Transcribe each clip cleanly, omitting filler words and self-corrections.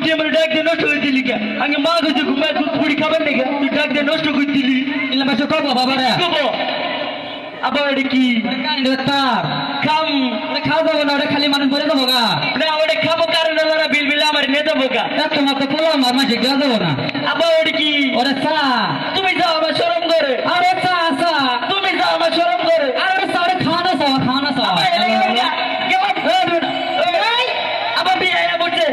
তুই আমার ডাক দিয়ে নষ্ট করে দিলি কে আগে মা গেছে ঘুমায় দুধ পুরি খাবার নাকি তুই ডাক দিয়ে নষ্ট করে দিলি ইলা মাসে কব বাবা রে কব আবার এটা কি তার খাম খাওয়া যাবো না ওটা খালি মানুষ বলে দেবো গা না ওটা খাবো কারণ ওরা বিল বিল আমার নেতা বোকা তোমার তো পোলা আমার মাঝে দেওয়া যাবো না আবার ওটা কি ওরে চা তুমি যাও আমার শরম করে আরে চা চা তুমি যাও আমার শরম করে আরে চা ওরে খাওয়ানো চা আবার বিয়ে বলছে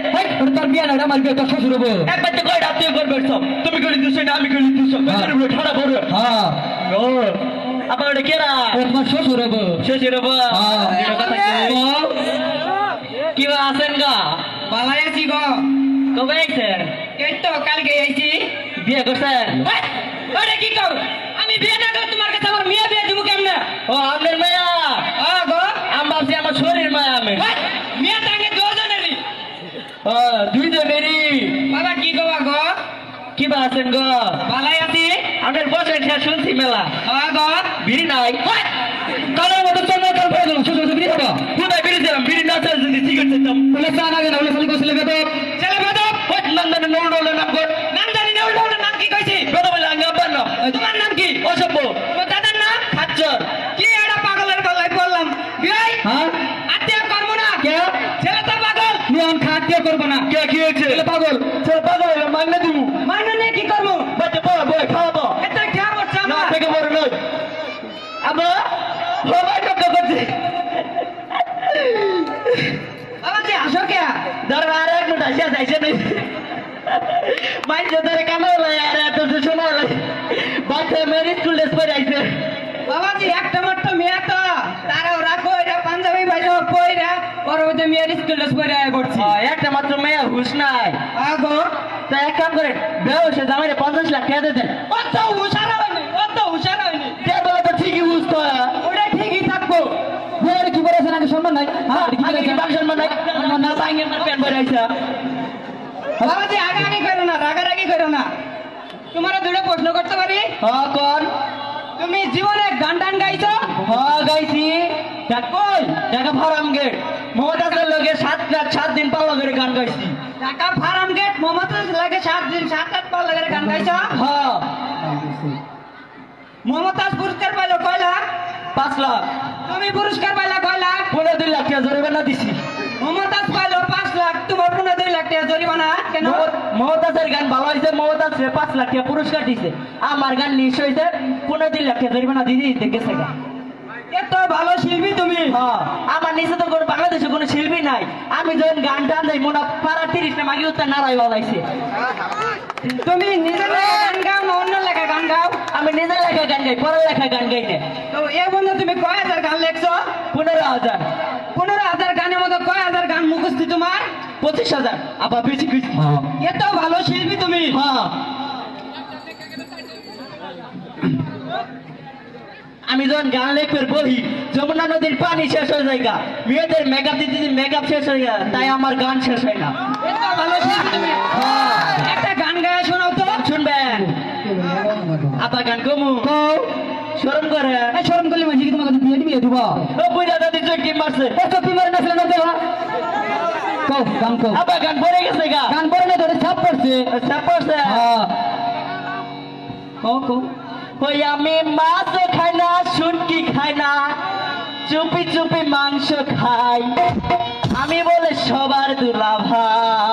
তোর বিয়ে না আমার বিয়ে তোর শ্বশুর হবো একবার তো কয়টা তুই করবে সব তুমি করে দিছো না আমি করে দিছো ঠাড়া বড় হ্যাঁ ও আবার ওটা কেরা তোমার শ্বশুর হবো শ্বশুর বাবা কি আছেন গা পালাই আছি গো কবে আইছেন এই তো কালকে আইছি বিয়ে করছেন আরে কি কর আমি বিয়ে না করে তোমার কাছে আমার মেয়ে বিয়ে দিব কেমনে ও আপনার মায়া গো আমি ভাবছি আমার শরীর মায়া আমি মেয়ে টাঙ্গে দুজনেরই ও দুইজনেরই বাবা কি গো গো কি বা আছেন গো পালাই আছি আপনার বসেন শুনছি মেলা গো বিড়ি নাই কালের মতো চন্দ্র কাল পড়ে গেল শ্বশুর বিয়ে হবো কোথায় বিড়ি দিলাম বিড়ি না চাই যদি সিগারেট দিতাম বলে চা না গেলে খালি কইছিল বেদব ছেলে বেদব নন্দনে নৌডলে নাম কর নাম জানি না ওর নাম কি কইছি বেদ বলে আঙ্গা বান্ন তোমার নাম কি অসভ্য তোমার দাদার নাম খাচ্চর কি এটা পাগলের গলায় বললাম বিয়াই হ্যাঁ আত্মীয় করব না কে ছেলে তো পাগল নিয়ম খাত্য করব না কে কি হয়েছে ছেলে পাগল ছেলে পাগল হইলো মাইনে দিবু মাইনে নিয়ে কি করব বাচ্চা বড় বড় খাওয়াবো এটা খেয়া করছ না না থেকে বড় নয় আবা সবাই টক্কা করছে বাবা যে আসো কে ধর আর এক মিনিট আসে যাইছে নাই মাইনে ধরে কামে লাই আর এত শোনা লাই বাচ্চা মেরি স্কুল ড্রেস পরে আইছে বাবা যে একটা মাত্র মেয়ে তো তারা ওরা কইরা পাঞ্জাবি ভাইজো কইরা ওর ওই মেয়ের স্কুল ড্রেস পরে আয় করছি একটা মাত্র মেয়ে হুশ নাই আগো তো এক কাম করে বেহসে জামাইরে 50 লাখ টাকা দিয়ে দেন অত হুশার হয়নি অত হুশার হয়নি যে বলে তো ঠিকই বুঝ তো ওটা ঠিকই থাকবো বউয়ের কি বলেছে নাকি সম্মান নাই হ্যাঁ কি আগে কি বলেছে বাক্সের মানে না বাইঙ্গের মানে প্যান পরে আইছা বাবা যে আগাআগি করো না রাগারাগি করো না তোমার দুটো প্রশ্ন করতে পারি হ্যাঁ কোন তুমি জীবনে গান টান গাইছো হ্যাঁ গাইছি দেখ কই দেখা ফারাম গেট মমতাজের লগে 7 দিন পাল্লা করে গান গাইছি ঢাকা ফার্ম গেট মোহাম্মদ লাগে 7 দিন 7 পাল লাগে গান গাইছো হ্যাঁ মমতাজ পুরস্কার পাইলো কয় লাখ 5 লাখ তুমি পুরস্কার পাইলা কয় লাখ 2 লাখ টাকা জরিমানা দিছি মমতাজ পাইলো 5 লাখ তোমার 2 লাখ টাকা জরিমানা কেন মমতাজের গান ভালো হয়েছে মমতাজে 5 লাখ টাকা পুরস্কার দিছে আমার গান নিশ হয়েছে 2 লাখ টাকা জরিমানা দিয়ে দিতে গেছে গা এত ভালো শিল্পী তুমি হ্যাঁ আমার নিচে তো কোনো বাংলাদেশে কোনো শিল্পী নাই আমি যখন গান টান যাই মনে পাড়া 30 না মাগি উত্তর নারাই বাজাইছে তুমি নিজের লেখা গান গাও না অন্য লেখা গান গাও আমি নিজের লেখা গান গাই পরের লেখা গান গাই না তো এ বন্ধু তুমি কয় হাজার গান লেখছো 15,000 15,000 গানের মতো কয় হাজার গান মুখস্থ তোমার 25,000 আবার বেশি কিছু এত ভালো শিল্পী তুমি হ্যাঁ আমি যখন গান লেখবার বহি যমুনা নদীর পানি শেষ হয়ে যায় গা মেয়েদের মেকআপ দিতে দিতে মেকআপ শেষ হয়ে যায় তাই আমার গান শেষ হয় না এত ভালো শিল্পী তুমি একটা গান গায়ে শোনাও তো শুনবেন আপা গান কমু শরম করে শরম করলে মাঝে কি তোমাকে বিয়ে দিবি দিব ও বুঝা দাদি জয় টিম মারছে এত কি মারে নাচলে না দেওয়া কও গান কও আপা গান পড়ে গেছে গা গান পড়ে না ধরে ছাপ পড়ছে চাপ পড়ছে হ্যাঁ কও কও ওই আমি মাছ খাই না শুনকি খাই না চুপি চুপি মাংস খাই আমি বলে সবার দুলা ভাই